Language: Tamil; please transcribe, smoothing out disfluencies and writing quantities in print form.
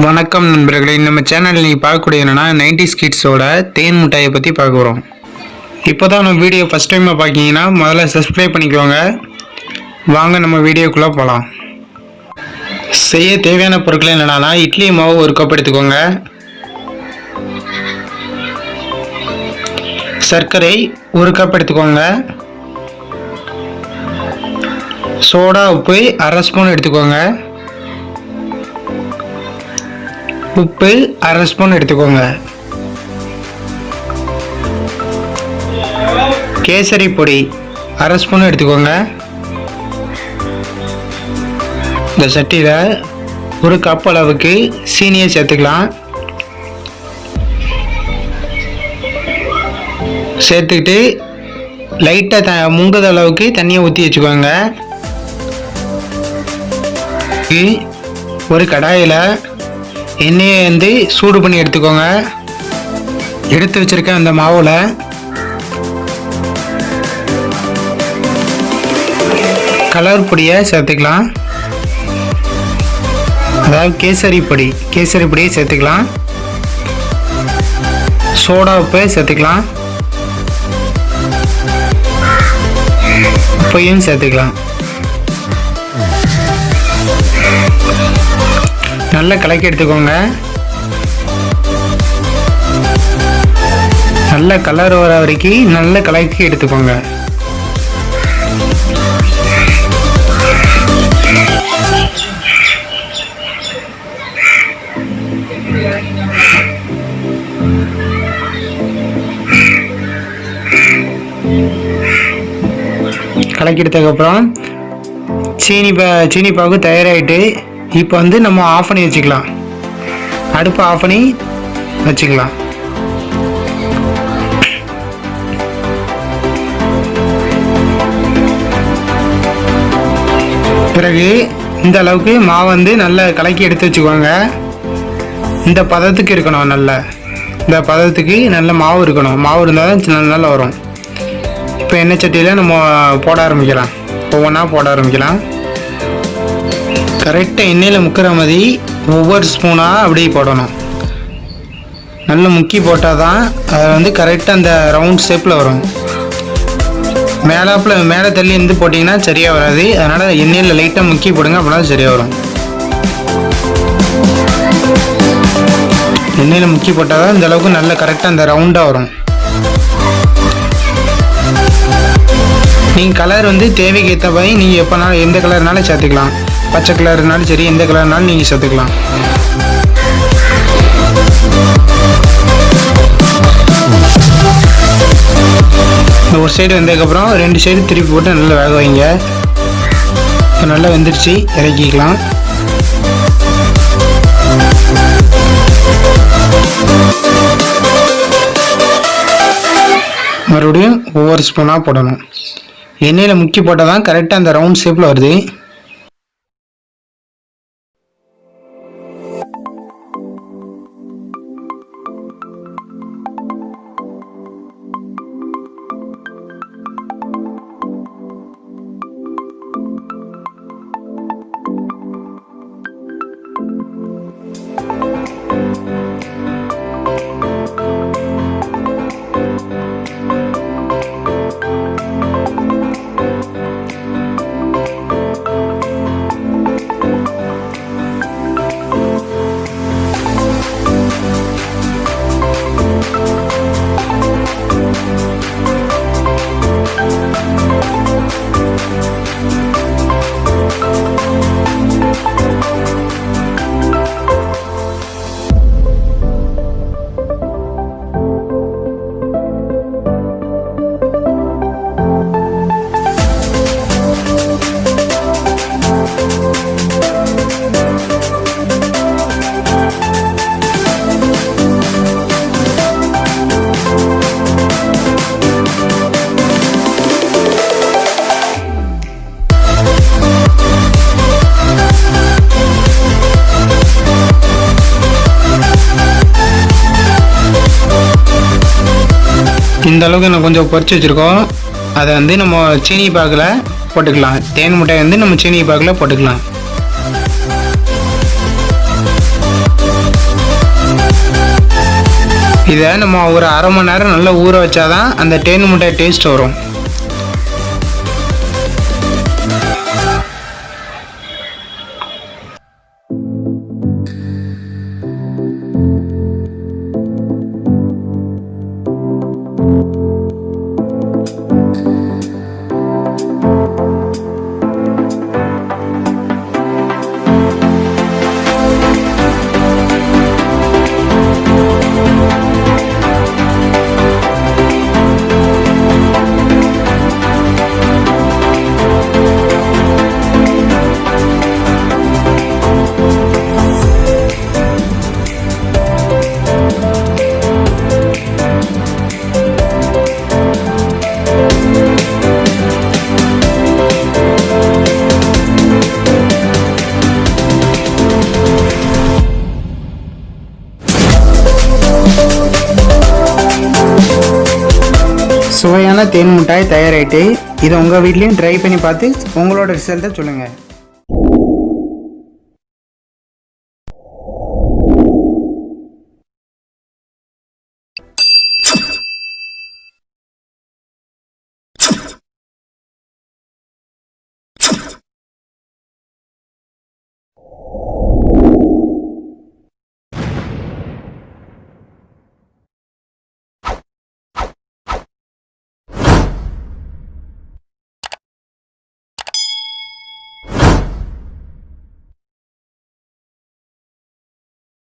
வணக்கம் நண்பர்களே, நம்ம சேனலில் நீங்கள் பார்க்கக்கூடிய என்னென்னா 90's கிட்ஸோட தேன் மிட்டாயை பற்றி பார்க்க போகிறோம். இப்போ தான் நம்ம வீடியோ ஃபஸ்ட் டைமாக பார்க்கிங்கன்னா முதல்ல சப்ஸ்கிரைப் பண்ணிக்கோங்க. வாங்க நம்ம வீடியோக்குள்ளே போகலாம். செய்ய தேவையான பொருட்கள் என்னென்னா, இட்லி மாவு ஒரு கப் எடுத்துக்கோங்க, சர்க்கரை ஒரு கப் எடுத்துக்கோங்க, சோடா உப்பு அரை ஸ்பூன் எடுத்துக்கோங்க, உப்பு அரை ஸ்பூன் எடுத்துக்கோங்க, கேசரி பொடி அரை ஸ்பூன் எடுத்துக்கோங்க. இந்த சட்டியில் ஒரு கப் அளவுக்கு சீனியை சேர்த்துக்கலாம். சேர்த்துக்கிட்டு லைட்டாக முங்குத அளவுக்கு தண்ணியை ஊற்றி வச்சுக்கோங்க. ஒரு கடாயில் எண்ணெயை சூடு பண்ணி எடுத்துக்கோங்க. எடுத்து வச்சிருக்க அந்த மாவில் கலர் பொடியை சேர்த்துக்கலாம். அதாவது கேசரி பொடியை சேர்த்துக்கலாம். சோடா உப்பை சேர்த்துக்கலாம். உப்பையும் சேர்த்துக்கலாம். நல்லா கலக்கி எடுத்துக்கோங்க. நல்ல கலர் வர வரைக்கும் நல்ல கலக்கி எடுத்துக்கோங்க. கலக்கி எடுத்ததுக்கப்புறம் சீனி பாகு தயாராகிட்டு இப்போ நம்ம ஆஃப் பண்ணி வச்சுக்கலாம். அடுப்பை ஆஃப் பண்ணி வச்சுக்கலாம். பிறகு இந்த அளவுக்கு மாவு நல்லா கலக்கி எடுத்து வச்சுக்கோங்க. இந்த பதத்துக்கு இருக்கணும். இந்த பதத்துக்கு நல்ல மாவு இருக்கணும். மாவு இருந்தால் தான் நல்லா வரும். இப்போ எண்ணெய் சட்டியில் நம்ம போட ஆரம்பிக்கலாம். ஒவ்வொன்றா போட ஆரம்பிக்கலாம். கரெக்டாக எண்ணெயில் முக்கிற மாதிரி ஒவ்வொரு ஸ்பூனாக அப்படியே போடணும். நல்லா முக்கி போட்டால் தான் அது கரெக்டாக அந்த ரவுண்ட் ஷேப்பில் வரும். மேலே தள்ளி போட்டிங்கன்னா சரியாக வராது. அதனால் எண்ணெயில் லைட்டாக முக்கி போடுங்க, அப்படின்னா சரியாக வரும். எண்ணெயில் முக்கி போட்டால் தான் இந்த அளவுக்கு நல்ல கரெக்டாக அந்த ரவுண்டாக வரும். நீங்கள் கலர் தேவைக்கு ஏற்ற மாதிரி நீங்கள் எப்போனாலும் எந்த கலர்னாலும் சேர்த்துக்கலாம். பச்சை கலர்னாலும் சரி, எந்த கலர்னாலும் நீங்கள் சேர்த்துக்கலாம். ஒரு சைடு வந்ததுக்கப்புறம் 2 சைடு திருப்பி போட்டு நல்லா வேக வைங்க. இப்போ நல்லா வெந்துடுச்சு, இறக்கிக்கலாம். மறுபடியும் ஒவ்வொரு ஸ்பூனாக போடணும். எண்ணெயில் முக்கி போட்டால் தான் கரெக்டாக அந்த ரவுண்ட் ஷேப்பில் வருது. இந்த அளவுக்கு நான் கொஞ்சம் பொரிச்சு வச்சுருக்கோம். அதை நம்ம சீனி பாகில் போட்டுக்கலாம். தேன் மிட்டாய் நம்ம சீனி பாகில் போட்டுக்கலாம். இதை நம்ம ஒரு அரை மணி நேரம் நல்லா ஊற வச்சாதான் அந்த தேன் மிட்டாய் டேஸ்ட் வரும். சுவையான தேன் மிட்டாய் தயாராகிட்டு. இதை உங்கள் வீட்லேயும் ட்ரை பண்ணி பார்த்து உங்களோட ரிசல்ட்டை சொல்லுங்கள்.